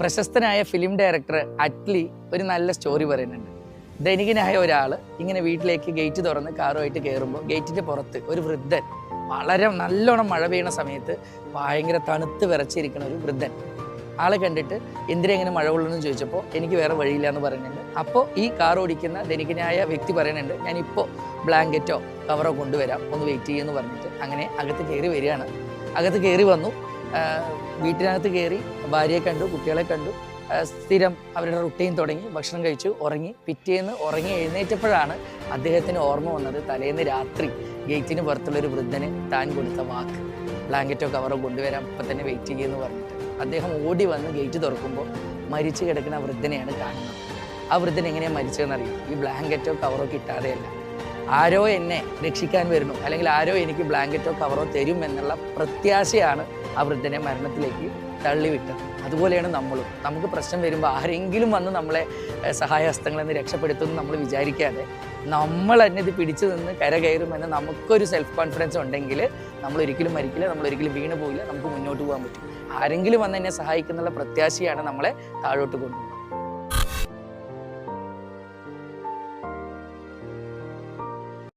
പ്രശസ്തനായ film director Atley ഒരു നല്ല സ്റ്റോറി പറയുന്നുണ്ട്. ധനികനായ ഒരാൾ ഇങ്ങനെ വീട്ടിലേക്ക് ഗേറ്റ് തുറന്ന് കാറുമായിട്ട് കയറുമ്പോൾ ഗേറ്റിൻ്റെ പുറത്ത് ഒരു വൃദ്ധൻ, വളരെ നല്ലോണം മഴ പെയ്യുന്ന സമയത്ത് ഭയങ്കര തണുത്ത് വിറച്ചിരിക്കുന്ന ഒരു വൃദ്ധൻ ആളെ കണ്ടിട്ട് എന്തിനാ ഇങ്ങനെ മഴ കൊള്ളുന്നു ചോദിച്ചപ്പോൾ എനിക്ക് വേറെ വഴിയില്ല എന്ന് പറയുന്നുണ്ട്. അപ്പോൾ ഈ കാർ ഓടിക്കുന്ന ധനികനായ വ്യക്തി പറയുന്നുണ്ട്, ഞാനിപ്പോൾ ബ്ലാങ്കറ്റോ കവറോ കൊണ്ടുവരാം, ഒന്ന് വെയിറ്റ് ചെയ്യുമെന്ന് പറഞ്ഞിട്ട് അങ്ങനെ അകത്ത് കയറി വരികയാണ്. അകത്ത് കയറി വന്നു, വീട്ടിനകത്ത് കയറി ഭാര്യയെ കണ്ടു, കുട്ടികളെ കണ്ടു, സ്ഥിരം അവരുടെ റുട്ടീൻ തുടങ്ങി, ഭക്ഷണം കഴിച്ചു, ഉറങ്ങി. പിറ്റേന്ന് ഉറങ്ങി എഴുന്നേറ്റപ്പോഴാണ് അദ്ദേഹത്തിന് ഓർമ്മ വന്നത് തലേന്ന് രാത്രി ഗേറ്റിന് പുറത്തുള്ളൊരു വൃദ്ധന് താൻ കൊടുത്ത വാക്ക്, ബ്ലാങ്കറ്റോ കവറോ കൊണ്ടുവരാം, ഇപ്പം തന്നെ വെയിറ്റ് ചെയ്യുമെന്ന് പറഞ്ഞിട്ട്. അദ്ദേഹം ഓടി വന്ന് ഗേറ്റ് തുറക്കുമ്പോൾ മരിച്ചു കിടക്കുന്ന ആ വൃദ്ധനെയാണ് കാണുന്നത്. ആ വൃദ്ധൻ എങ്ങനെയാണ് മരിച്ചതെന്നറിയും? ഈ ബ്ലാങ്കറ്റോ കവറോ കിട്ടാതെയല്ല, ആരോ എന്നെ രക്ഷിക്കാൻ വരുന്നു, അല്ലെങ്കിൽ ആരോ എനിക്ക് ബ്ലാങ്കറ്റോ കവറോ തരും എന്നുള്ള പ്രത്യാശയാണ് ആ വൃദ്ധനെ മരണത്തിലേക്ക് തള്ളിവിട്ടത്. അതുപോലെയാണ് നമ്മളും. നമുക്ക് പ്രശ്നം വരുമ്പോൾ ആരെങ്കിലും വന്ന് നമ്മളെ സഹായഹസ്തങ്ങളിൽ നിന്ന് രക്ഷപ്പെടുത്തുമെന്ന് നമ്മൾ വിചാരിക്കാതെ നമ്മൾ തന്നെ ഇത് പിടിച്ചു നിന്ന് കരകയറുമെന്ന് നമുക്കൊരു സെൽഫ് കോൺഫിഡൻസ് ഉണ്ടെങ്കിൽ നമ്മളൊരിക്കലും മരിക്കില്ല, നമ്മളൊരിക്കലും വീണ് പോയില്ല, നമുക്ക് മുന്നോട്ട് പോകാൻ പറ്റും. ആരെങ്കിലും വന്ന് എന്നെ സഹായിക്കുന്നുള്ള പ്രത്യാശയാണ് നമ്മളെ താഴോട്ട് കൊണ്ടുപോകുന്നത്.